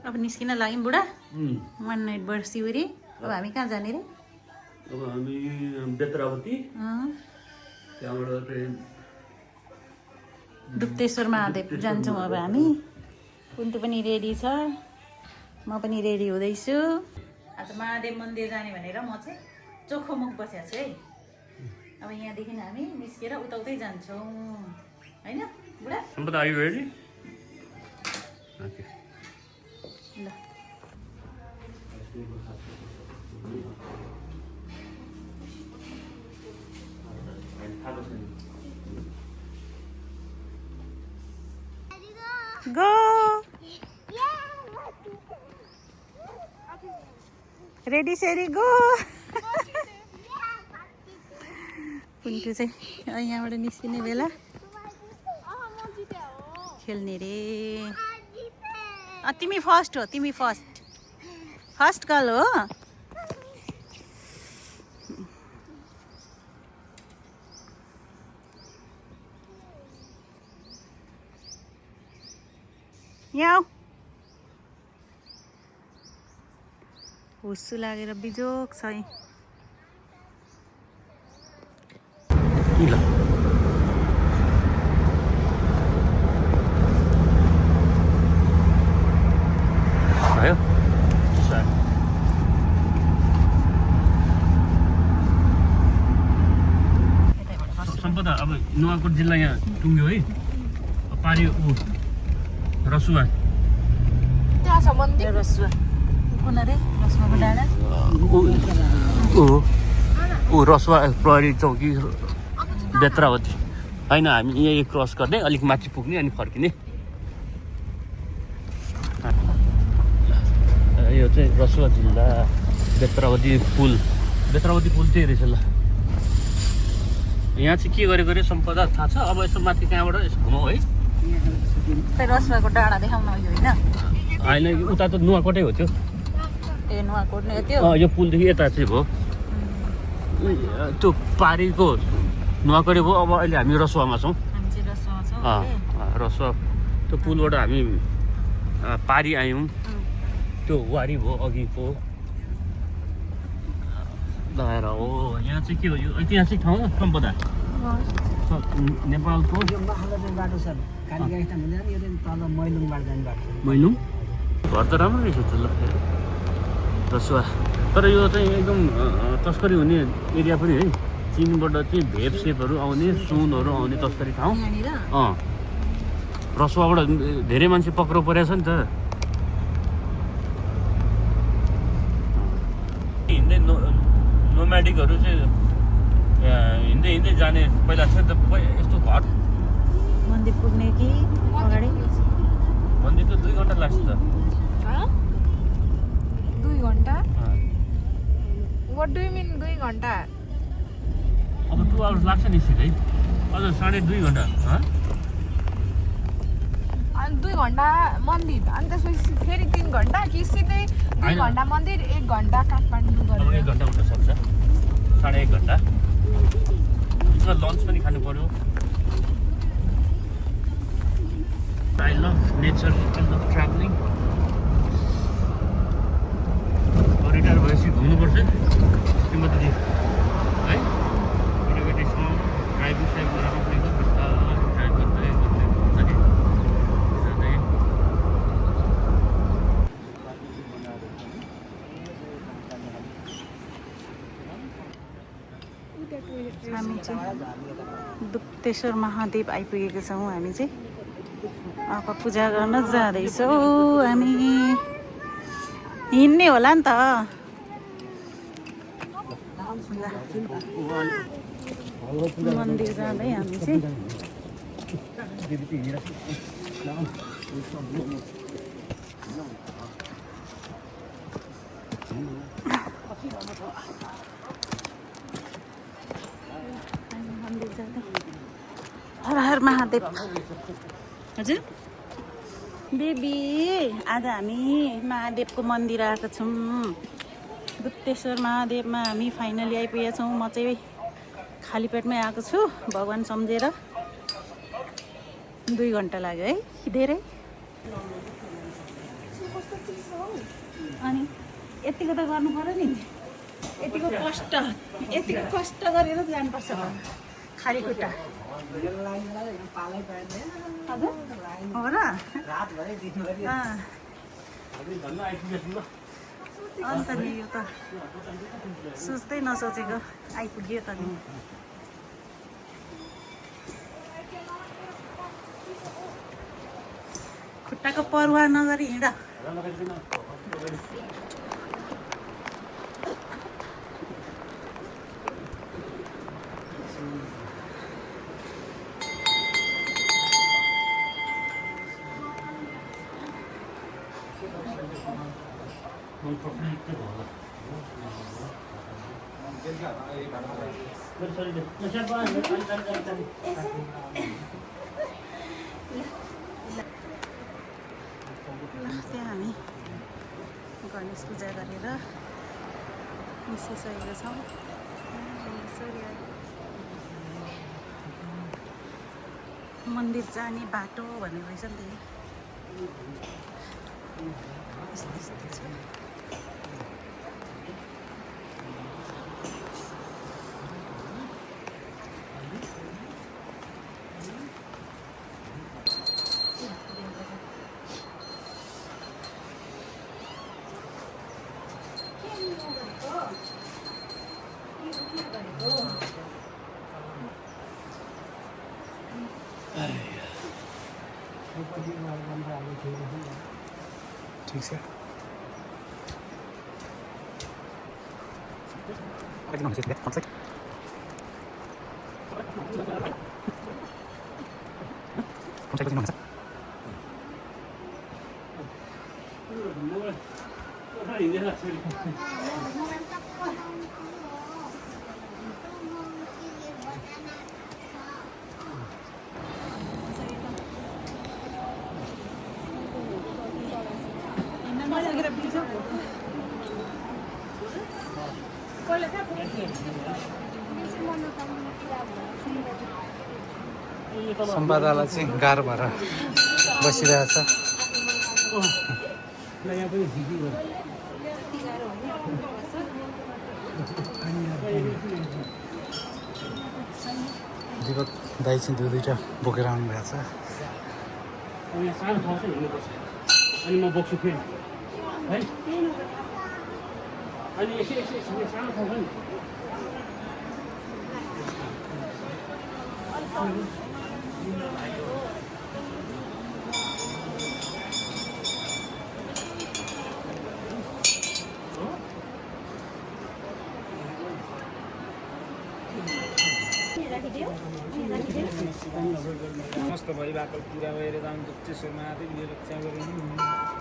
अब निस्किन लाग्यौँ बुढा। वान नाइट बर्ड सिउरी। अब हामी कहाँ जाने रे? अब हामी बेत्रावती, त्यहाँबाट चाहिँ दुप्तेश्वर महादेव जान्छौँ अब हामी। कुन्तु पनि रेडी छ, म पनि रेडी हुँदैछु। आज महादेव मन्दिर जाने भनेर म चाहिँ चोखो मुख बसेको छु है। अब यहाँदेखि हामी निस्केर उताउतै जान्छौँ होइन बुढा? सम्पदा, आर यु रेडी? ओके ल गो रेडी सेडी गो। कुन्टु चाहिँ यहाँबाट निस्किने बेला खेल्ने रे। तिमी फर्स्ट हो, तिमी फर्स्ट गर्ल हो। यहाँ हुस्सु लागेर बिजोक छ। सम्पदा, अब नुवाकोट जिल्ला यहाँ टुङ्ग्यो है। पारि ऊ रसुवा रसुवा कुन रे? रसुवाको डाँडा ऊ रसुवा प्रहरी चौकी बेत्रावती होइन। हामी यहीँ क्रस गर्ने, अलिक माथि पुग्ने अनि फर्किने। यो चाहिँ रसुवा जिल्ला बेत्रावती पुल त्यही रहेछ। ल यहाँ चाहिँ के गरेको रे सम्पदा थाहा छ? अब यसो माथि कहाँबाट यसो घुमाऊ है। रसुवाको डाँडा देखाउन यो होइन? होइन, उता त नुवाकोटै हो त्यो। ए नुवाकोट नै त्यो। यो पुलदेखि यता चाहिँ भयो त्यो पारीको नुवाकोटै भयो। अब अहिले हामी रसुवामा छौँ। रसुवा त्यो पुलबाट हामी पारी आयौँ। त्यो वारी भयो अघिको लगाएर हो। यहाँ चाहिँ के हो? यो ऐतिहासिक ठाउँ हो सम्पदा। नेपालको बाटो छ तल मैलुङबाट जाने बाटो। मैलुङ घर त राम्रो रहेछ त। ल रसुवा, तर यो चाहिँ एकदम तस्करी हुने एरिया पनि है। चीनबाट चाहिँ भेप सेपहरू आउने, सुनहरू आउने तस्करी ठाउँ। रसुवाबाट धेरै मान्छे पक्राउ परेको छ नि त। हिँड्दै नोम्याडिकहरू चाहिँ हिँड्दै जाने पहिला थियो नि त। यस्तो घर मन्दिर पुग्ने कि अगाडि? मन्दिर त 2 घन्टा लाग्छ त। 2 घन्टा? What do you mean 2 घन्टा? अब 2 आवर्स लाग्छ नि सिधै। अझ 2.5 घन्टा। 2 घन्टा मन्दिर अनि त्यसपछि फेरि 3 घन्टा कि सिधै 2 घन्टा मन्दिर 1 घन्टा काठमाडौँ अब 1 घन्टा हुनसक्छ, 1.5 घन्टा। यसमा लन्च पनि खानु पर्यो। I love nature, I love traveling. Retire भएपछि घुम्नुपर्छ श्रीमतीजी है। केटाकेटी ड्राइभिङ राम्रो परेको ड्राइभ गर्दै हुन्छ कि हामी चाहिँ दुप्तेश्वर महादेव आइपुगेको छौँ। हामी चाहिँ अब पूजा गर्न जाँदैछौँ। हामी हिँड्ने होला नि त। मन्दिर जाँदै हामी चाहिँ मन्दिर जाँदै हर हर महादेव। हजुर बेबी, आज हामी महादेवको मन्दिर आएको छौँ। दुप्तेश्वर महादेवमा हामी फाइनली आइपुगेका छौँ। म चाहिँ खाली पेटमै आएको छु भगवान सम्झेर। 2 घन्टा लाग्यो है, धेरै। अनि यतिको त गर्नु पर्यो नि यतिको कष्ट गरेर जानुपर्छ खाली खुट्टा हजुर हो र अन्त नि यो त सोच्दै नसोचेको आइपुग्यो त नि खुट्टाको पर्वाह नगरी हिँड त्यहाँ हामी गणेश पूजा गरेर निस्किसकेका छौँ मन्दिर जाने बाटो भन्ने रहेछ नि त यस्तो छ ठीक छ सम्वादलाई चाहिँ गाह्रो भएर बसिरहेछ दीपक दाइ चाहिँ दुईवटा बोकेर आउनु भएको छ अनि म बोक्छु फेरि है अनि यसो सानो ठाउँ छ नि समस्त भइरहेको पुरा भएर जानु त्यसो महादेवले रक्षा गर्नु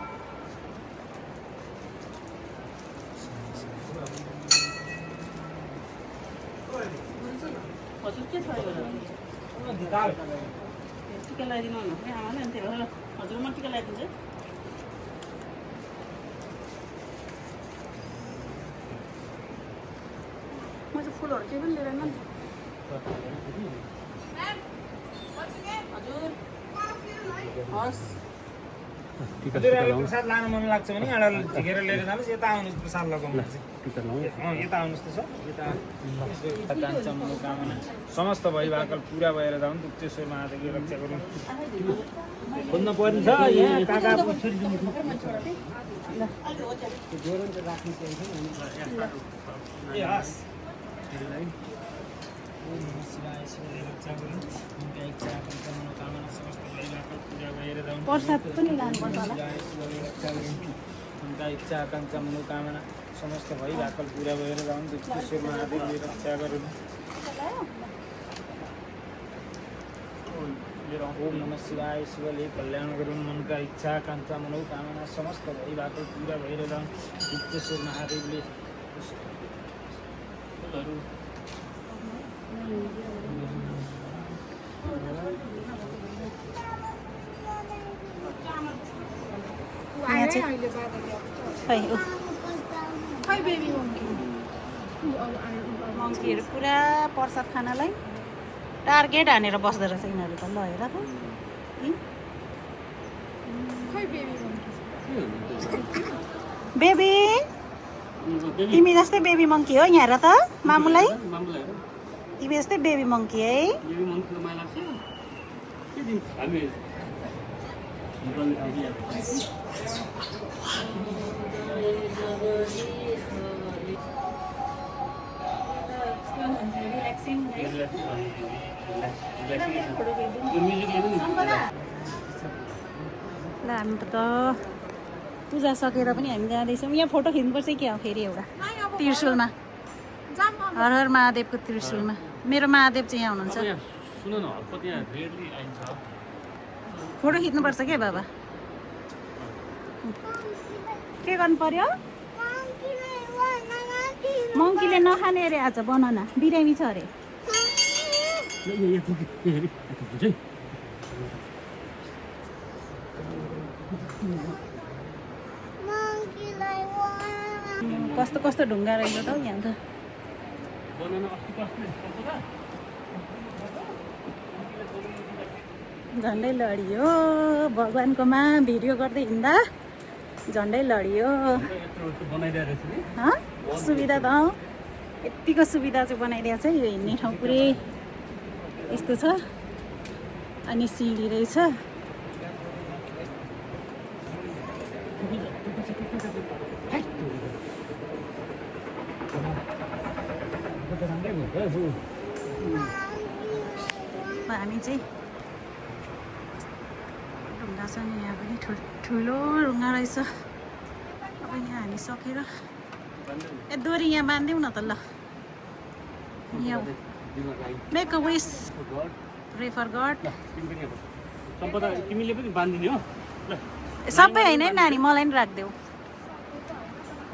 टिका लगाइदिनु आमाले अनि त्यही भएर हजुर म टिका लगाइदिन्छु म चाहिँ फुलहरू केही पनि लिँदैन नि हजुर हस् प्रसाद लानु मन लाग्छ भने एउटा झिकेर लिएर जानुहोस् यता आउनुहोस् प्रसाद लगाउनु यता आउनुहोस् त सर यता कान्छा मनोकामना समस्त भइभाकल पुरा भएर जाउँ दुक्तेश्वर महादेवले रक्षा गरौँ खोज्न पर्ने छ यहाँ काका छोरी ए हस् प्रसाद पनि लानुपर्छ होला उनका इच्छा आकाङ्क्षा मनोकामना समस्त भइभाकल पुरा भएर जाउँ दुक्तेश्वर महादेवले रक्षा गरौँ ओम नमः शिवाय शिवले कल्याण गरून् मनका इच्छा आकाङ्क्षा मनोकामना समस्त भइभाकल पुरा भएर जाउँ दुक्तेश्वर महादेवले यहाँ चाहिँ मङ्कीहरू पुरा प्रसाद खानालाई टार्गेट हानेर बस्दो रहेछ यिनीहरू त ल हेर त बेबी तिमी जस्तै बेबी मङ्की हो यहाँ हेर त मामुलाई तिमी जस्तै बेबी मङ्की है ल हामी त पूजा सकेर पनि हामी जाँदैछौँ यहाँ फोटो खिच्नुपर्छ कि क्या फेरि एउटा त्रिशुलमा हर हर महादेवको त्रिशुलमा मेरो महादेव चाहिँ यहाँ हुनुहुन्छ फोटो खिच्नुपर्छ क्या बाबा के गर्नु पर्यो मङ्कीले नखाने अरे आज बनाना बिरामी छ अरे कस्तो कस्तो ढुङ्गा रहेछ त हौ यहाँ त झन्डै लडियो भगवान्कोमा भिडियो गर्दै हिँड्दा झन्डै लडियो सुविधा त यत्तिको सुविधा चाहिँ बनाइदिएको छ यो हिँड्ने ठाउँ पुरै यस्तो छ अनि सिँढी रहेछ हामी चाहिँ ढुङ्गा छ नि यहाँ पनि ठुलो ढुङ्गा रहेछ अब यहाँ हामी सकेर ए डोरी यहाँ बाँधिदेऊ न त ल यहाँ make a wish pray for god तिमीले पनि बाँधिदिने हो सबै होइन है नानी मलाई पनि राखिदेऊ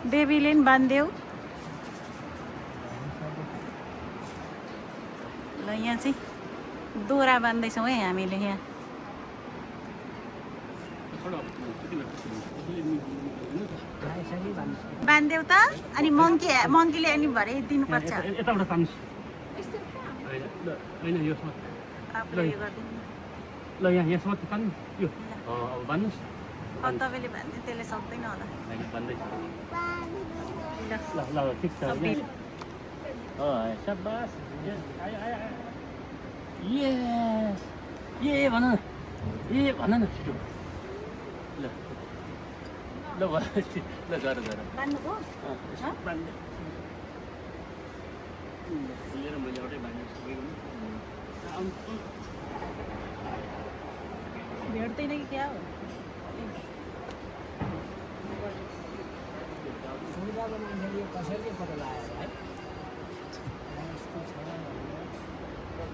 बेबीले पनि बाँधिदेऊ ल यहाँ चाहिँ दोरा बाँध्दैछौँ है हामीले यहाँ बाँधिदेऊ त अनि मङ्कीले अनि भरे दिनुपर्छ ल यहाँसम्म तान्नु यो भन्नुहोस् तपाईँले भन्दै त्यसले सक्दैन होला ल ठिक छ शाबास ए भन न भन न छिटो ल ल ल गर बाँध्नुभयो लिएर मैले एउटै बाँध्नु भेट्दैन कि क्या हो सुविधाको मान्छेले कसैले पत्ता लगाएर है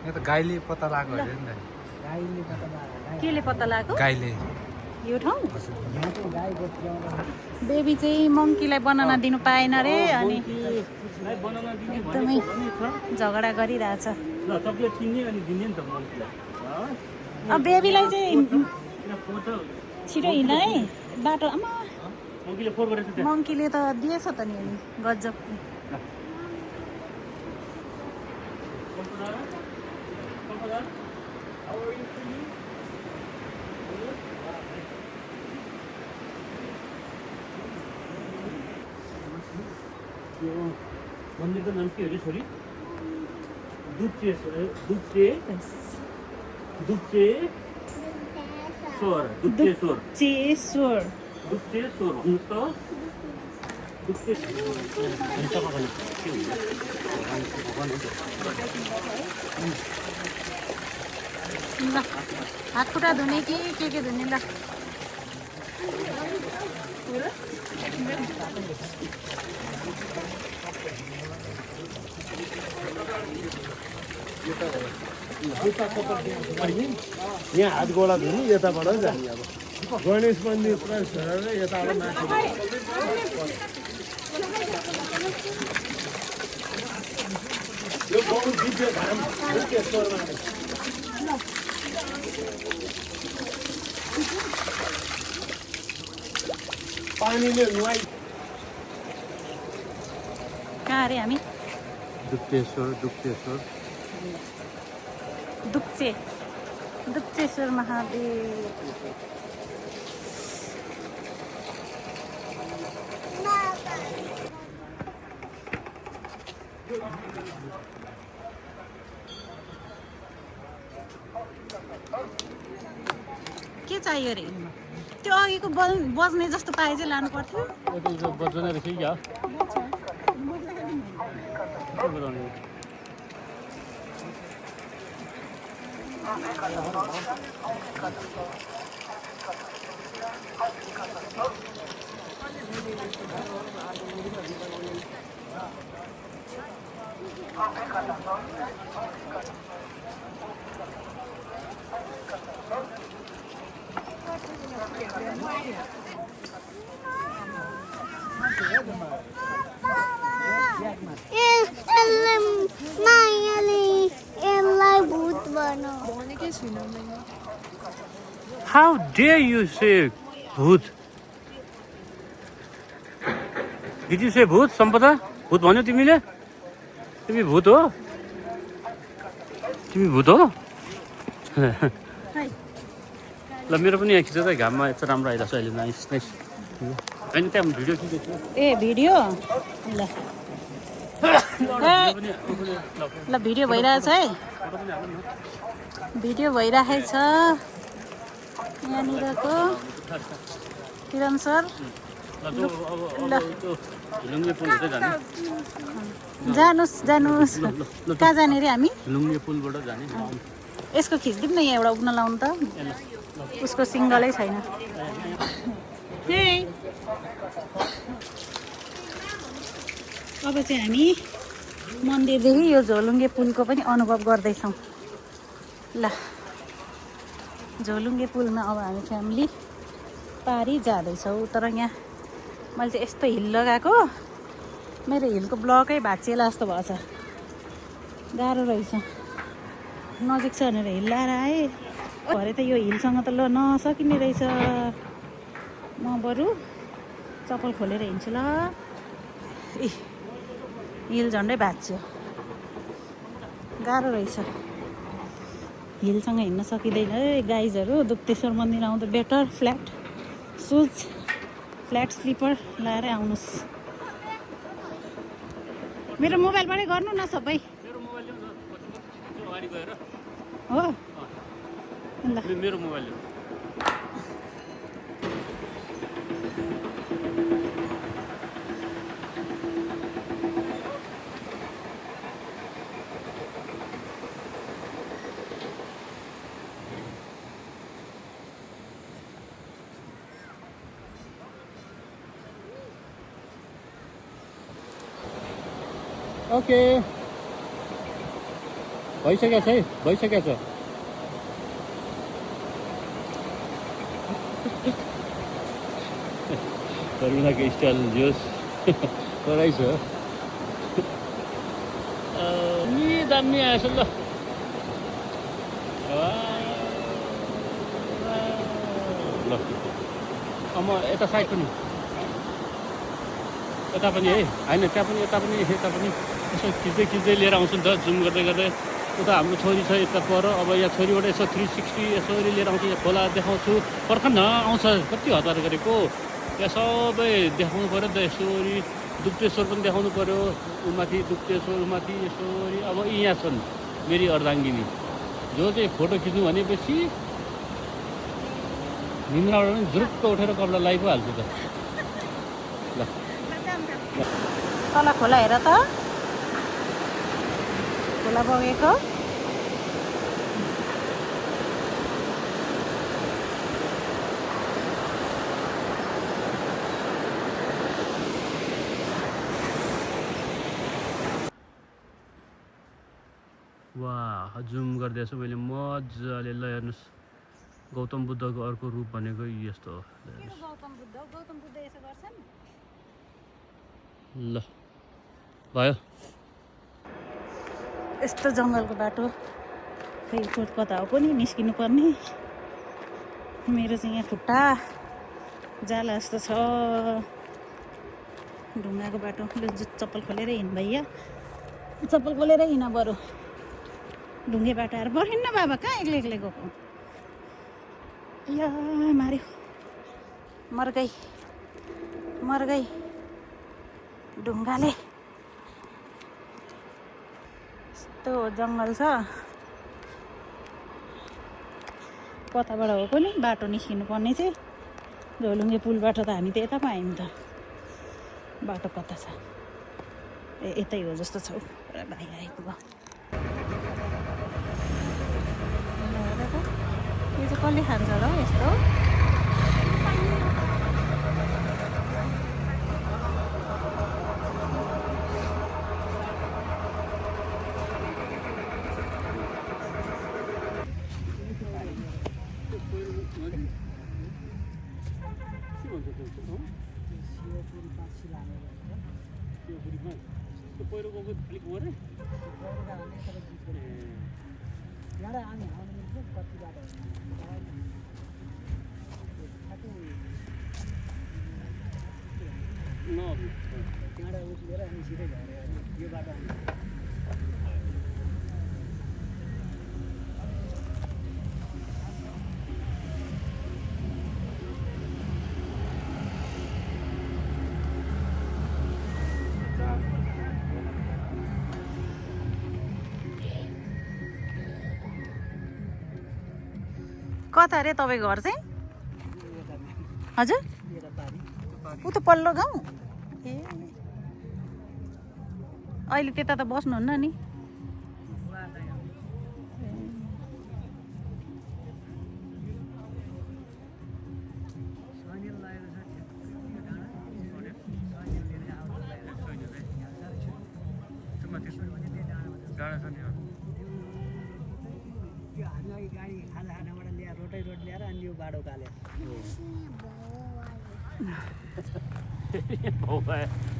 यो त गाईले पत्ता लगाएको अरे नि त गाईले पत्ता लगाएर केले पत्ता लगाएको गाईले यो ठाउँ यहाँ चाहिँ गाई गोठ्याउँदा बेबी चाहिँ मङ्कीलाई बनाना दिनु पाएन अरे अनि एकदमै झगडा गरिरहेछ ल चक्लेट किन्ने अनि दिने नि त मङ्कीलाई अब बेबीलाई चाहिँ छिटो हिँड है बाटो आमा मङ्कीले फोहोर गरेछ त्यहाँ मङ्कीले त दिएछ त नि अनि गजब मन्दिरको नाम के अरे छोरी दुप्चेश्वर भन्नुहोस् त ल हात खुट्टा धुने कि के धुने ल यहाँ हात गोडा धुनु यताबाट जाने अब गणेश मन्दिर पुरा छोडेर यताबाट माथि यो बहुत दिव्य धाम दुप्चेश्वरमा पानीले नुहाइ कहाँ अरे हामी दुप्चेश्वर महादेव चाहियो अरे त्यो अघिको बज्ने जस्तो पाए चाहिँ लानु पर्थ्यो त्यो बज्दैन रहेछ क्या भनेकै छुइनँ मैले How dare you say भूत? Did you say भूत सम्पदा? भूत भन्यो तिमीले? तिमी भूत हो? तिमी भूत हो? ल मेरो पनि यहाँ खिच्छ त घाममा यस्तो राम्रो आइरहेको छ अहिले नाइस नाइस होइन त्यहाँ भिडियो खिचेको ए भिडियो ल ल भिडियो भइरहेछ है भिडियो भइरहेको छ यहाँनिरको किरण सर जानुहोस् जानुहोस् कहाँ जाने रे हामी लुङ्गे पुलबाट जाने यसको खिचिदिउँ न यहाँ एउटा उब्न लाउनु त उसको सिङ्गलै छैन अब चाहिँ हामी मन्दिरदेखि यो झोलुङ्गे पुलको पनि अनुभव गर्दैछौँ ल झोलुङ्गे पुलमा अब हामी फ्यामिली पारी जाँदैछौँ तर यहाँ मैले चाहिँ यस्तो हिल लगाएको मेरो हिलको ब्लकै भाँचिएला जस्तो भएछ गाह्रो रहेछ नजिक छ भनेर हिल लाएर आएँ भरे त यो हिलसँग त ल नसकिने रहेछ म बरु चप्पल खोलेर हिँड्छु ल ए हिल झन्डै भाँच्यो गाह्रो रहेछ हिलसँग हिँड्न सकिँदैन है गाइजहरू दुप्तेश्वर मन्दिर आउँदा better flat shoes flat slipper लाएरै आउनुहोस् मेरो मोबाइलबाटै गर्नु न सबै हो ल मेरो मोबाइल ओके भइसकेको छ है भइसकेको छ करुणाको स्टाइल जोस् कराइ छ नि दामी आएछ ल ल म यता साइड पनि यता पनि है होइन त्यहाँ पनि यता पनि यसो खिच्दै लिएर आउँछु नि त जुम गर्दै गर्दै उता हाम्रो छोरी छ यता पर अब यहाँ छोरीबाट यसो 360 यसरी लिएर आउँछु यहाँ खोला देखाउँछु पर्खन्न आउँछ कति हतार गरेको यहाँ सबै देखाउनु पऱ्यो नि त यसरी दुप्तेश्वर पनि देखाउनु पऱ्यो उमाथि दुप्तेश्वर माथि यसरी अब यहाँ छन् मेरी अर्धाङ्गिनी जो चाहिँ फोटो खिच्नु भनेपछि निन्द्राबाट पनि जुरुक्क उठेर कपडा लाइ पो हाल्छु त ल तल खोला हेर त खोला बगेको वाह जुम गर्दैछु मैले मजाले ल हेर्नुहोस् गौतम बुद्धको अर्को रूप भनेको यस्तो हो गौतम बुद्ध यसो गर्छन् ल भयो यस्तो जङ्गलको बाटो खै कता हो पनि निस्किनु पर्ने मेरो चाहिँ यहाँ खुट्टा जाला जस्तो छ ढुङ्गाको बाटो चप्पल खोलेर हिँड भैया चप्पल खोलेर हिँड बरु ढुङ्गे बाटो आएर बढिन्न बाबा कहाँ एक्लै गएको या मार्यो मर गई ढुङ्गाले यस्तो जङ्गल छ कताबाट हो पनि बाटो निस्किनु पर्ने चाहिँ झोलुङ्गे पुलबाट त हामी त यता पो आयौँ त बाटो कता छ यतै हो जस्तो छ भाइ आइपुग्यो यो चाहिँ कसले खान्छ र यस्तो कता अरे तपाईँ घर चाहिँ हजुर ऊ त पल्लो गाउँ ए अहिले त्यता त बस्नुहुन्न नि गाडी खाना खानाबाट ल्याएर रोड ल्याएर अनि यो बाटो कालेर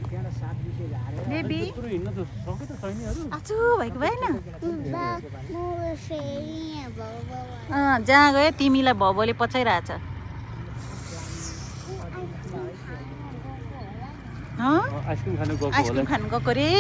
त्यहाँबाट 7 विषय हारेर बेबी हिँड्न त सके त छैनीहरू आचु भएको भएन जहाँ गयो तिमीलाई भवले पछाइरहेछ आइसक्रिम खानु गएको होला आइसक्रिम खानु गएको रे